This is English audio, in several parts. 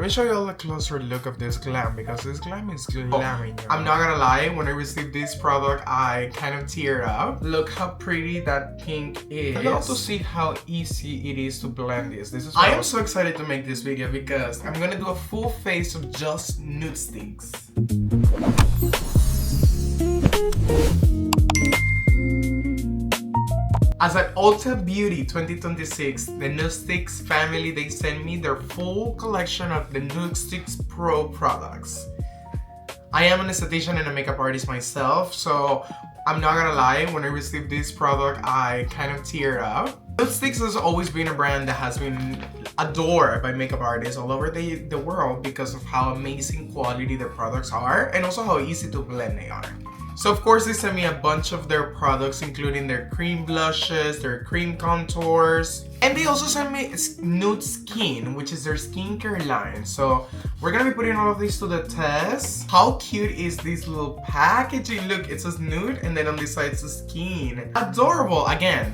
me show you all a closer look of this glam because this glam is glamming. I'm not gonna lie, when I received this product, I kind of teared up. Look how pretty that pink is. I love to see how easy it is to blend this. I am so excited to make this video because I'm gonna do a full face of just nude sticks. As at Ulta Beauty 2026, the NUDESTIX family, they sent me their full collection of the NUDESTIX Pro products. I am an esthetician and a makeup artist myself, so I'm not gonna lie, when I received this product, I kind of teared up. NUDESTIX has always been a brand that has been adored by makeup artists all over the world because of how amazing quality their products are and also how easy to blend they are. So of course they sent me a bunch of their products, including their cream blushes, their cream contours, and they also sent me Nude Skin, which is their skincare line. So we're gonna be putting all of these to the test. How cute is this little packaging? Look, it says nude and then on this side it says skin. Adorable. Again,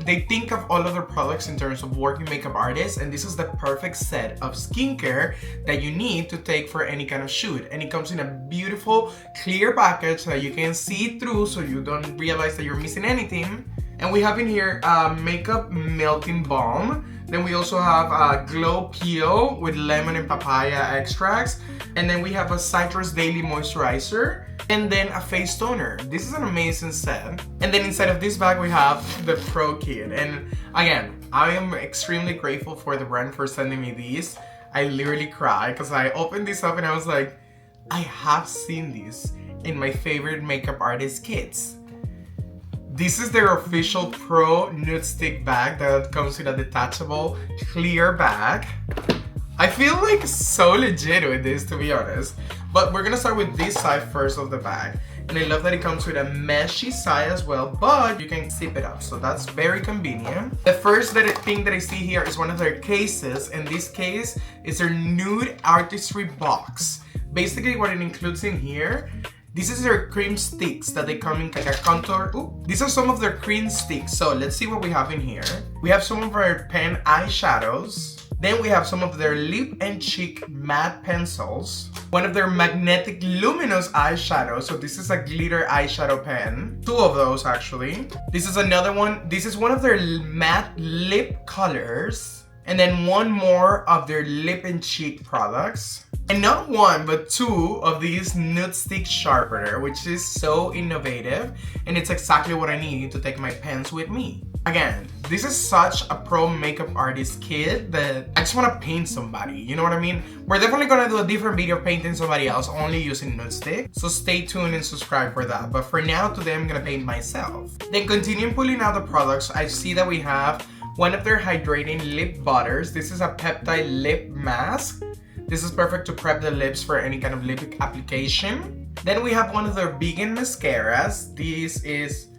they think of all of their products in terms of working makeup artists, and this is the perfect set of skincare that you need to take for any kind of shoot. And it comes in a beautiful clear package that you can see through so you don't realize that you're missing anything. And we have in here makeup melting balm. Then we also have a glow peel with lemon and papaya extracts. And then we have a citrus daily moisturizer. And then a face toner. This is an amazing set. And then inside of this bag we have the Pro Kit. And again, I am extremely grateful for the brand for sending me these. I literally cried because I opened this up and I was like, I have seen this in my favorite makeup artist kits. This is their official Pro Nude Stick bag that comes with a detachable clear bag. I feel like so legit with this, to be honest. But we're gonna start with this side first of the bag. And I love that it comes with a meshy side as well, but you can zip it up, so that's very convenient. The first thing that I see here is one of their cases, and this case is their nude artistry box. Basically what it includes in here, this is their cream sticks that they come in like a contour. Ooh. These are some of their cream sticks, so let's see what we have in here. We have some of our pen eyeshadows. Then we have some of their lip and cheek matte pencils. One of their magnetic luminous eyeshadows. So this is a glitter eyeshadow pen. Two of those actually. This is another one. This is one of their matte lip colors. And then one more of their lip and cheek products. And not one, but two of these nude stick sharpener, which is so innovative. And it's exactly what I need to take my pens with me. Again, this is such a pro makeup artist kit that I just want to paint somebody, you know what I mean? We're definitely going to do a different video painting somebody else only using nude stick. So stay tuned and subscribe for that. But for now, today I'm going to paint myself. Then continuing pulling out the products, I see that we have one of their hydrating lip butters. This is a peptide lip mask. This is perfect to prep the lips for any kind of lip application. Then we have one of their vegan mascaras. This is...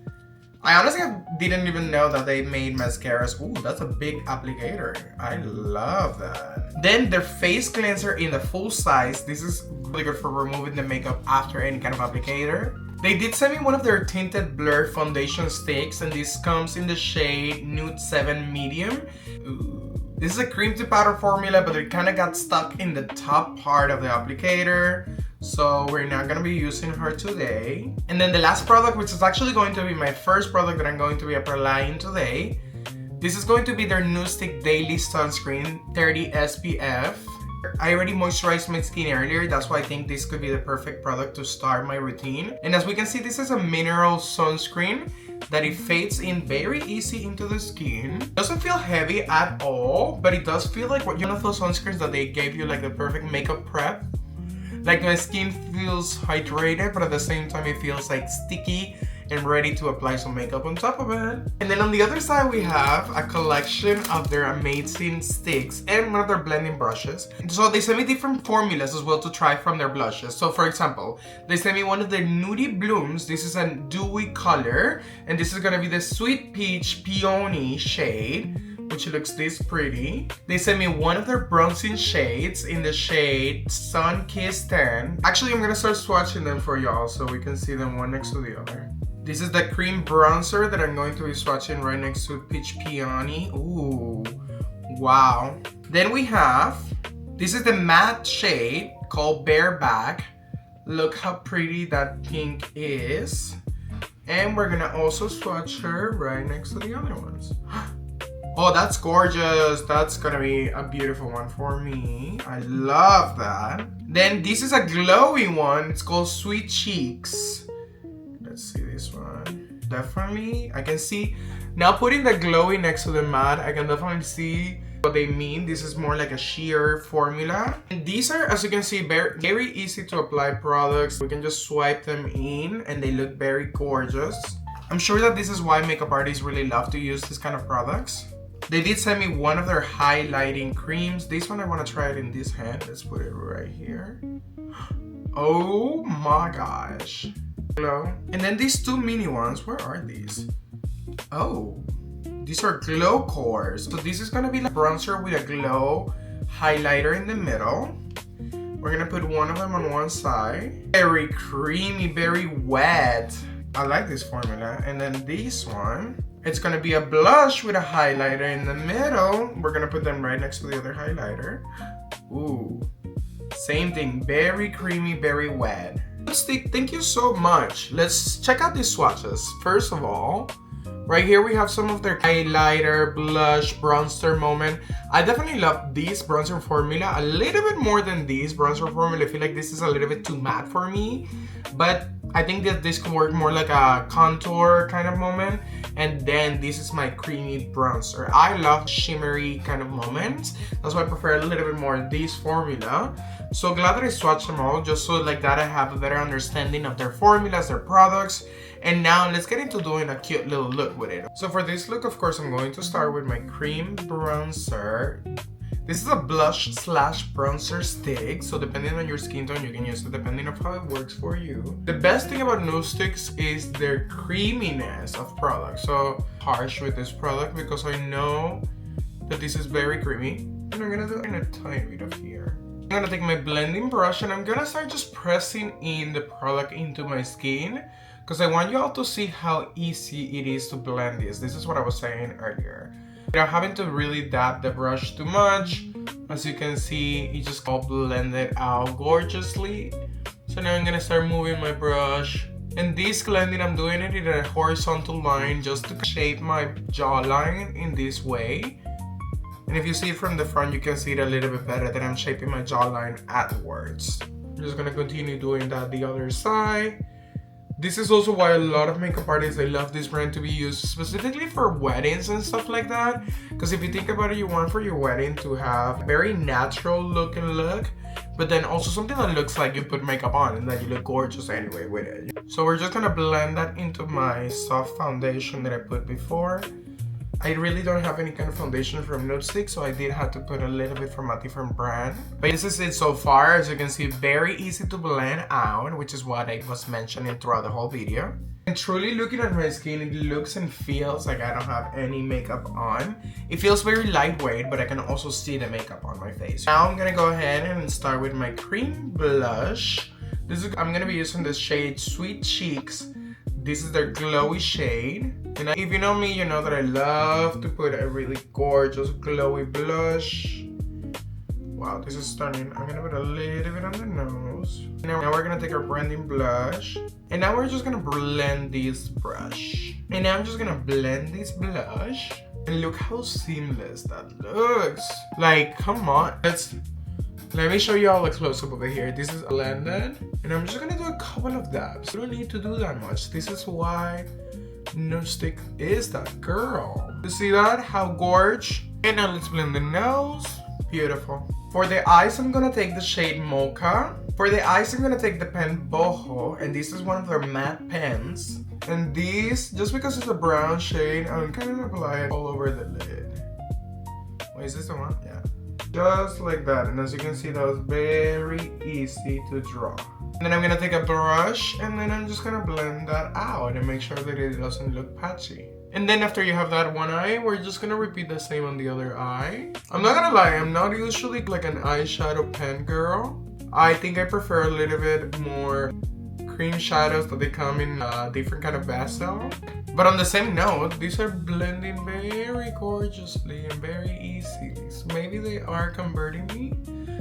I honestly didn't even know that they made mascaras. Ooh, that's a big applicator. I love that. Then their face cleanser in the full size. This is really good for removing the makeup after any kind of applicator. They did send me one of their tinted blur foundation sticks, and this comes in the shade Nude 7 Medium. Ooh. This is a cream to powder formula, but it kind of got stuck in the top part of the applicator. So we're not going to be using her today. And then the last product, which is actually going to be my first product that I'm going to be applying today. This is going to be their NUDESTIX Daily Sunscreen 30 SPF. I already moisturized my skin earlier, that's why I think this could be the perfect product to start my routine. And as we can see, this is a mineral sunscreen that it fades in very easy into the skin. It doesn't feel heavy at all, but it does feel like one of those sunscreens that they gave you like the perfect makeup prep. Like my skin feels hydrated, but at the same time it feels like sticky and ready to apply some makeup on top of it. And then on the other side we have a collection of their amazing sticks and one of their blending brushes. So they sent me different formulas as well to try from their blushes. So for example, they sent me one of the Nudie Blooms. This is a dewy color, and this is gonna be the Sweet Peach Peony shade, which looks this pretty. They sent me one of their bronzing shades in the shade Sun Kiss 10. Actually, I'm gonna start swatching them for y'all so we can see them one next to the other. This is the cream bronzer that I'm going to be swatching right next to Peach Peony. Ooh, wow. Then we have This is the matte shade called Bareback. Look how pretty that pink is. And we're gonna also swatch her right next to the other ones. Oh, that's gorgeous. That's gonna be a beautiful one for me. I love that. Then this is a glowy one. It's called Sweet Cheeks. Let's see this one. Definitely, I can see. Now putting the glowy next to the matte, I can definitely see what they mean. This is more like a sheer formula. And these are, as you can see, very easy to apply products. We can just swipe them in and they look very gorgeous. I'm sure that this is why makeup artists really love to use this kind of products. They did send me one of their highlighting creams. This one I want to try it in this hand. Let's put it right here. Oh my gosh. Glow. And then these two mini ones, where are these? Oh, these are glow cores. So this is gonna be like bronzer with a glow highlighter in the middle. We're gonna put one of them on one side. Very creamy, very wet. I like this formula. And then this one, it's gonna be a blush with a highlighter in the middle. We're gonna put them right next to the other highlighter. Ooh, same thing, very creamy, very wet. Lipstick, thank you so much. Let's check out these swatches. First of all, right here we have some of their highlighter, blush, bronzer moment. I definitely love this bronzer formula a little bit more than this bronzer formula. I feel like this is a little bit too matte for me, but I think that this could work more like a contour kind of moment. And then this is my creamy bronzer. I love shimmery kind of moments. That's why I prefer a little bit more this formula. So glad that I swatched them all, just so like that I have a better understanding of their formulas, their products. And now let's get into doing a cute little look with it. So for this look, of course, I'm going to start with my cream bronzer. This is a blush slash bronzer stick, so depending on your skin tone, you can use it depending on how it works for you. The best thing about NUDESTIX is their creaminess of product. So harsh with this product because I know that this is very creamy. And I'm gonna do a tiny bit of here. I'm gonna take my blending brush and I'm gonna start just pressing in the product into my skin because I want you all to see how easy it is to blend this. This is what I was saying earlier. Without having to really dab the brush too much. As you can see, it just all blended out gorgeously. So now I'm gonna start moving my brush. And this blending, I'm doing it in a horizontal line just to shape my jawline in this way. And if you see it from the front, you can see it a little bit better that I'm shaping my jawline outwards. I'm just gonna continue doing that the other side. This is also why a lot of makeup artists, they love this brand to be used specifically for weddings and stuff like that. Because if you think about it, you want for your wedding to have a very natural looking look, but then also something that looks like you put makeup on and that you look gorgeous anyway with it. So we're just gonna blend that into my soft foundation that I put before. I really don't have any kind of foundation from NUDESTIX, so I did have to put a little bit from a different brand. But this is it so far. As you can see, very easy to blend out, which is what I was mentioning throughout the whole video. And truly looking at my skin, it looks and feels like I don't have any makeup on. It feels very lightweight, but I can also see the makeup on my face. Now I'm gonna go ahead and start with my cream blush. I'm gonna be using the shade Sweet Cheeks. This is their glowy shade. And if you know me, you know that I love to put a really gorgeous glowy blush. Wow, this is stunning. I'm gonna put a little bit on the nose. Now we're gonna take our blending blush. And now we're just gonna blend this brush. And now I'm just gonna blend this blush. And look how seamless that looks. Like, come on. Let me show you all a close-up over here. This is blended. And I'm just gonna do a couple of dabs. You don't need to do that much. This is why NUDESTIX is that girl. You see that? How gorge. And now let's blend the nose. Beautiful. For the eyes, I'm gonna take the shade Mocha. For the eyes, I'm gonna take the pen Boho. And this is one of their matte pens. And this, just because it's a brown shade, I'm gonna apply it all over the lid. Wait, is this the one? Yeah. Just like that. And as you can see, that was very easy to draw. And then I'm gonna take a brush and then I'm just gonna blend that out and make sure that it doesn't look patchy. And then after you have that one eye, we're just gonna repeat the same on the other eye. I'm not gonna lie, I'm not usually like an eyeshadow pen girl. I think I prefer a little bit more cream shadows that they come in a different kind of vessel. But on the same note, these are blending very gorgeously and very easily. So maybe they are converting me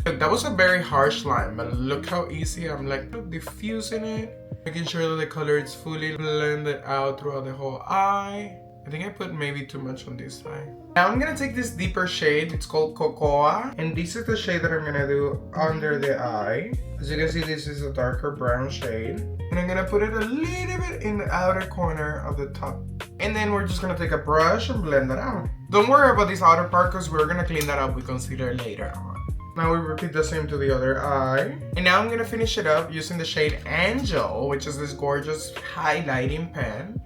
Look, that was a very harsh line, but look how easy I'm like diffusing it. Making sure that the color is fully blended out throughout the whole eye. I think I put maybe too much on this side. Now I'm gonna take this deeper shade. It's called Cocoa. And this is the shade that I'm gonna do under the eye. As you can see, this is a darker brown shade. And I'm gonna put it a little bit in the outer corner of the top. And then we're just gonna take a brush and blend that out. Don't worry about this outer part because we're gonna clean that up with concealer later on. Now we repeat the same to the other eye. And now I'm gonna finish it up using the shade Angel, which is this gorgeous highlighting pen.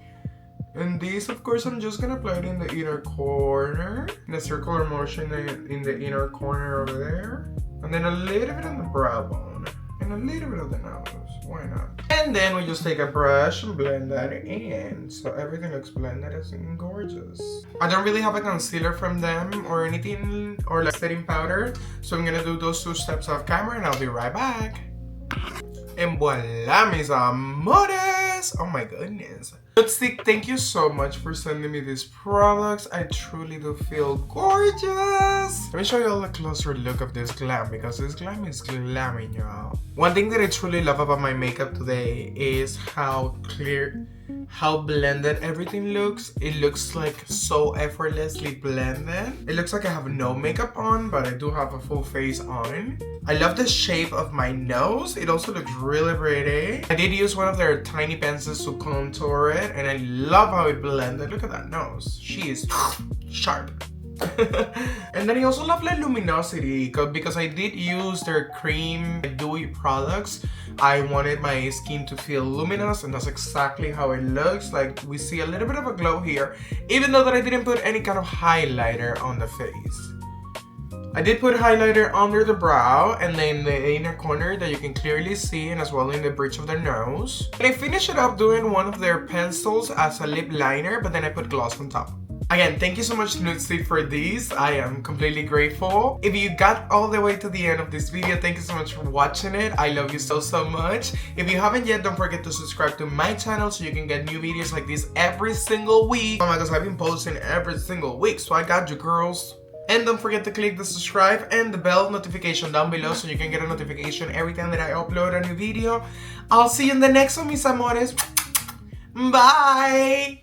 And this, of course, I'm just gonna apply it in the inner corner, in a circular motion in the inner corner over there. And then a little bit on the brow bone, and a little bit of the nose, why not? And then we just take a brush and blend that in, so everything looks blended and gorgeous. I don't really have a concealer from them or anything, or like setting powder, so I'm gonna do those 2 steps off camera and I'll be right back. And voila, mis amores! Oh my goodness. NUDESTIX, thank you so much for sending me these products. I truly do feel gorgeous. Let me show you all a closer look of this glam because this glam is glamming, y'all. One thing that I truly love about my makeup today is how clear, how blended everything looks. It looks like so effortlessly blended. It looks like I have no makeup on, but I do have a full face on. I love the shape of my nose. It also looks really pretty. I did use one of their tiny pencils to contour it, and I love how it blended. Look at that nose. She is sharp. And then I also love the luminosity because I did use their cream dewy products. I wanted my skin to feel luminous, and that's exactly how it looks. Like we see a little bit of a glow here, even though that I didn't put any kind of highlighter on the face. I did put highlighter under the brow and then the inner corner that you can clearly see, and as well in the bridge of the nose. And I finished it up doing one of their pencils as a lip liner, but then I put gloss on top. Again, thank you so much NUDESTIX for these. I am completely grateful. If you got all the way to the end of this video, thank you so much for watching it. I love you so much. If you haven't yet, don't forget to subscribe to my channel so you can get new videos like this every single week. Oh my gosh, I've been posting every single week, so I got you, girls. And don't forget to click the subscribe and the bell notification down below so you can get a notification every time that I upload a new video. I'll see you in the next one, mis amores. Bye!